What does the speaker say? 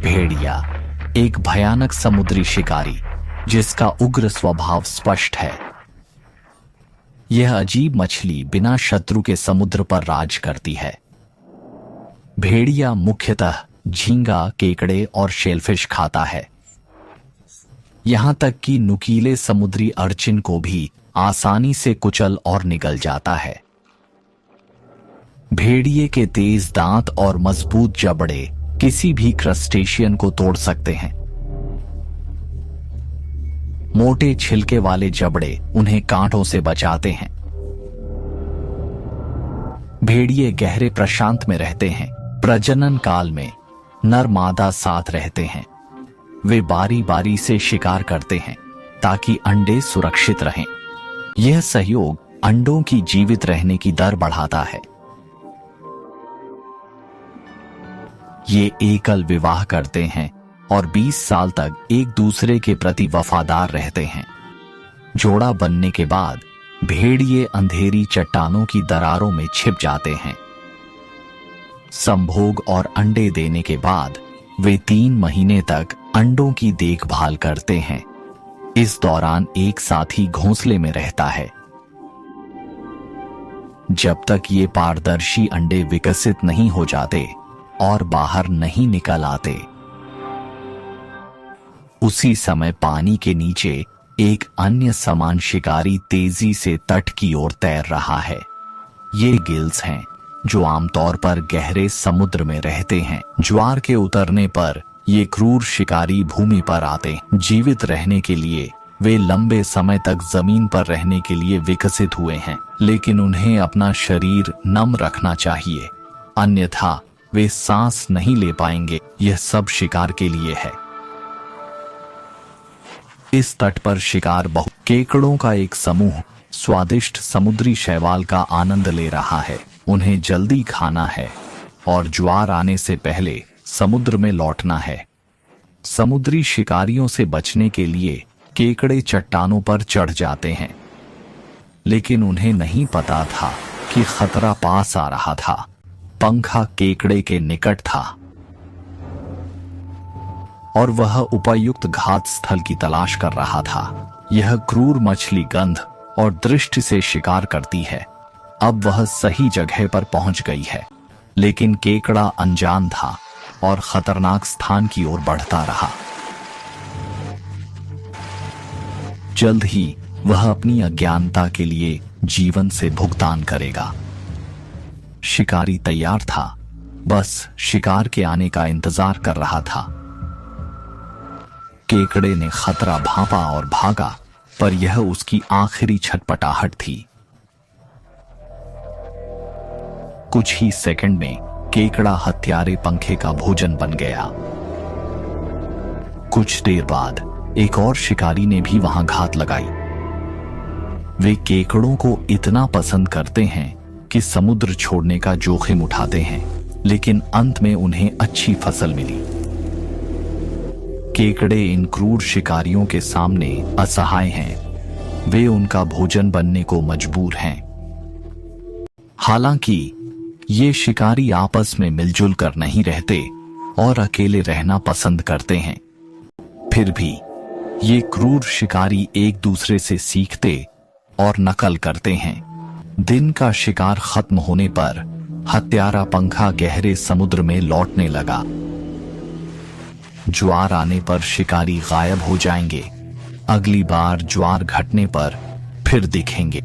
भेड़िया एक भयानक समुद्री शिकारी जिसका उग्र स्वभाव स्पष्ट है। यह अजीब मछली बिना शत्रु के समुद्र पर राज करती है। भेड़िया मुख्यतः झींगा, केकड़े और शेलफिश खाता है। यहां तक कि नुकीले समुद्री अर्चिन को भी आसानी से कुचल और निगल जाता है। भेड़िए के तेज दांत और मजबूत जबड़े किसी भी क्रस्टेशियन को तोड़ सकते हैं। मोटे छिलके वाले जबड़े उन्हें कांटों से बचाते हैं। भेड़िए गहरे प्रशांत में रहते हैं। प्रजनन काल में नर मादा साथ रहते हैं। वे बारी बारी से शिकार करते हैं ताकि अंडे सुरक्षित रहें। यह सहयोग अंडों की जीवित रहने की दर बढ़ाता है। ये एकल विवाह करते हैं और 20 साल तक एक दूसरे के प्रति वफादार रहते हैं। जोड़ा बनने के बाद भेड़िए अंधेरी चट्टानों की दरारों में छिप जाते हैं। संभोग और अंडे देने के बाद वे 3 महीने तक अंडों की देखभाल करते हैं। इस दौरान एक साथी घोंसले में रहता है। जब तक ये पारदर्शी अंडे विकसित नहीं हो जाते और बाहर नहीं निकल आते, उसी समय पानी के नीचे एक अन्य समान शिकारी तेजी से तट की ओर तैर रहा है। ये गिल्स हैं जो आमतौर पर गहरे समुद्र में रहते हैं। ज्वार के उतरने पर ये क्रूर शिकारी भूमि पर आते हैं। जीवित रहने के लिए वे लंबे समय तक जमीन पर रहने के लिए विकसित हुए हैं, लेकिन उन्हें अपना शरीर नम रखना चाहिए, अन्यथा वे सांस नहीं ले पाएंगे। यह सब शिकार के लिए है। इस तट पर शिकार बहुत केकड़ों का एक समूह स्वादिष्ट समुद्री शैवाल का आनंद ले रहा है। उन्हें जल्दी खाना है और ज्वार आने से पहले समुद्र में लौटना है। समुद्री शिकारियों से बचने के लिए केकड़े चट्टानों पर चढ़ जाते हैं, लेकिन उन्हें नहीं पता था कि खतरा पास आ रहा था। पंखा केकड़े के निकट था और वह उपयुक्त घात स्थल की तलाश कर रहा था। यह क्रूर मछली गंध और दृष्टि से शिकार करती है। अब वह सही जगह पर पहुंच गई है, लेकिन केकड़ा अनजान था और खतरनाक स्थान की ओर बढ़ता रहा। जल्द ही वह अपनी अज्ञानता के लिए जीवन से भुगतान करेगा। शिकारी तैयार था, बस शिकार के आने का इंतजार कर रहा था। केकड़े ने खतरा भांपा और भागा, पर यह उसकी आखिरी छटपटाहट थी। कुछ ही सेकंड में केकड़ा हत्यारे पंखे का भोजन बन गया। कुछ देर बाद एक और शिकारी ने भी वहां घात लगाई। वे केकड़ों को इतना पसंद करते हैं कि समुद्र छोड़ने का जोखिम उठाते हैं, लेकिन अंत में उन्हें अच्छी फसल मिली। केकड़े इन क्रूर शिकारियों के सामने असहाय हैं। वे उनका भोजन बनने को मजबूर हैं। हालांकि ये शिकारी आपस में मिलजुल कर नहीं रहते और अकेले रहना पसंद करते हैं, फिर भी ये क्रूर शिकारी एक दूसरे से सीखते और नकल करते हैं। दिन का शिकार खत्म होने पर हत्यारा पंखा गहरे समुद्र में लौटने लगा। ज्वार आने पर शिकारी गायब हो जाएंगे। अगली बार ज्वार घटने पर फिर दिखेंगे।